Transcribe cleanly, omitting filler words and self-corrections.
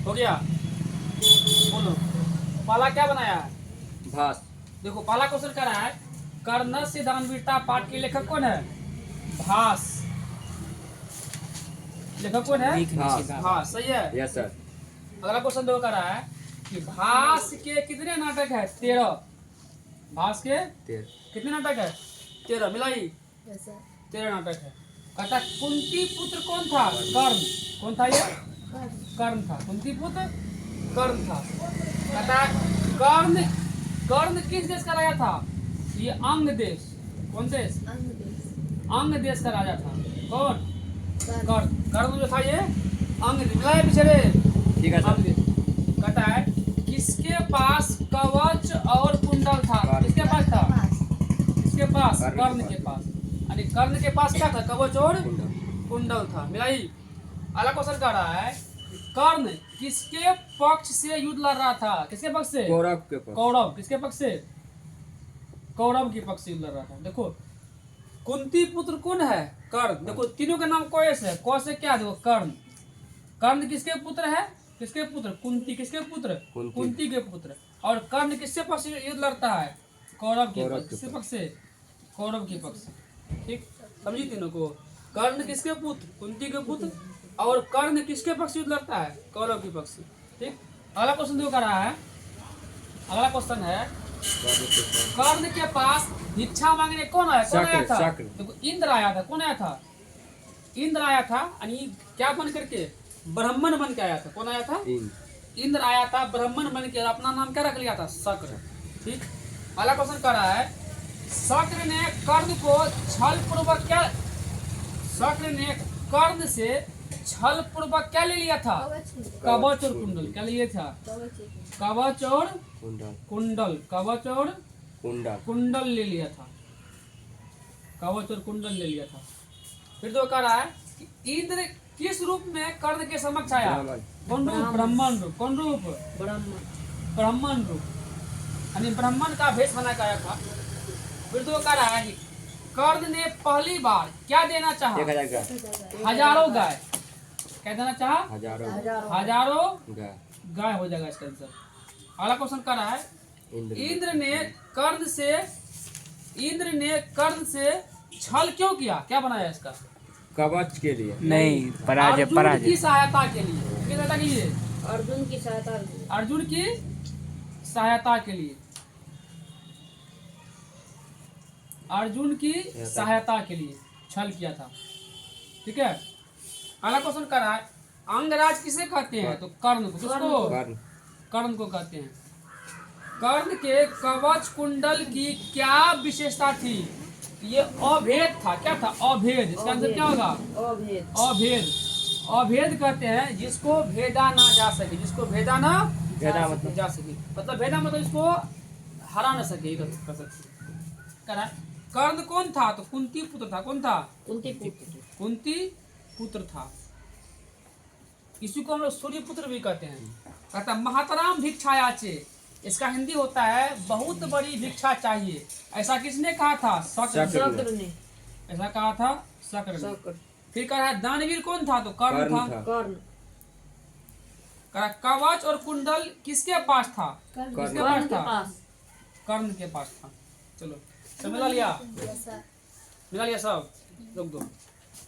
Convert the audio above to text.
हो गया। बोलो पहला क्या बनाया है? भास। देखो पहला क्वेश्चन क्या रहा है, कर्ण से दानवीरता पाठ के लेखक कौन है? भास। लेखक कौन है? भास। भास, सही है। Yes sir. अगला क्वेश्चन दो का रहा है कि भास के कितने नाटक है? 13। भास के कितने नाटक है? 13। मिलाई 13 नाटक है। कहता कुंती पुत्र कौन था? कर्ण। कौन था ये? कर्ण था। कुंती पुत्र कर्ण था। कहता कर्ण कर्ण किस देश का राजा था? ये अंग देश। कौन देश? अंग देश का राजा था। कौन? कर्ण। कर्ण जो था ये अंग देश। मिला है पिछले। ठीक है सर। कहता है किसके पास कवच और कुंडल था? किसके पास था? किसके पास? कर्ण के पास। यानी कर्ण के पास क्या था? कवच और कुंडल था। मिलाई। अगला क्वेश्चन कर रहा है कर्ण किसके पक्ष से युद्ध लड़ रहा था? किसके पक्ष से? कौरव के पक्ष। कौरव। किसके पक्ष से? कौरव के पक्ष से युद्ध लड़ रहा था। देखो कुंती पुत्र कौन है? कर्ण। देखो तीनों का नाम कौन से? कौ से क्या? देखो कर्ण। कर्ण किसके पुत्र है? किसके पुत्र? कुंती। किसके पुत्र? कुंती के पुत्र। और कर्ण किसके पक्ष से युद्ध लड़ता है? कौरव के पक्ष। किसके पक्ष से? कौरव के पक्ष से। ठीक समझी तीनों को? कर्ण किसके पुत्र? कुंती के पुत्र। और कर्ण किसके पक्ष से युद्ध लड़ता है? कौरव के पक्ष से। ठीक। अगला क्वेश्चन जो कर रहा है, अगला क्वेश्चन है कर्ण के पास भिक्षा मांगने कौन आया? कौन आया था? देखो इंद्र आया था। कौन आया था? इंद्र आया था। यानी क्या बन करके? ब्राह्मण बन के आया था। कौन आया था? इंद्र आया था ब्राह्मण बन के। अपना नाम क्या रख लिया था? शक्र। ठीक। अगला क्वेश्चन कर रहा है शक्र ने कर्ण को छल पूर्वक क्या? शक्र ने कर्ण से छल पूर्वक क्या ले लिया था? कवच और कुंडल। क्या लिए था? कवच और कुंडल। कवच और कुंडल ले लिया था। कवच और कुंडल ले लिया था। फिर तो कह रहा है कि इंद्र किस रूप में कर्ण के समक्ष आया? कौन रूप? ब्राह्मण रूप। कौन रूप? ब्राह्मण रूप। यानी ब्राह्मण का भेष बना के आया था। फिर तो कह रहा है कि कर्ण ने पहली बार क्या देना चाहा? 1000 गाय। क्या देना चाहा? हजारों गाय हो जाएगा इसका आंसर। अगला क्वेश्चन कर रहा है इंद्र ने कर्ण से छल क्यों किया? क्या बनाया इसका? कवच के लिए नहीं, अर्जुन की सहायता के लिए। किसकी सहायता के लिए? अर्जुन की सहायता। अर्जुन की सहायता के लिए। अर्जुन की सहायता के लिए छल किया था। ठीक है। अगला क्वेश्चन कर रहा है अंगराज किसे कहते हैं? तो कर्ण को। किसको? कर्ण को कहते हैं। कर्ण के कवच कुंडल की क्या विशेषता थी? ये अभेद था। क्या था? अभेद। इसका आंसर क्या होगा? अभेद। अभेद कहते हैं जिसको भेदा ना जा सके। जिसको भेदा ना जा सके। मतलब भेदा मतलब इसको हरा ना सके। कर सकते। कर्ण कौन था? तो कुंती पुत्र था। कौन था? कुंती पुत्र था। इसी को हम लोग सूर्य पुत्र भी कहते हैं। कहता महातराम भिक्षायाचे। इसका हिंदी होता है बहुत बड़ी भिक्षा चाहिए। ऐसा किसने कहा था? शक्र ने। ऐसा कहा था शक्र ने। फिर कहा दानवीर कौन था? तो कर्ण था। कहा कवच और कुंडल किसके पास था? किसके पास था? कर्ण के पास था। चलो सब मिला लिया? मिला लिया सब? रुक दो।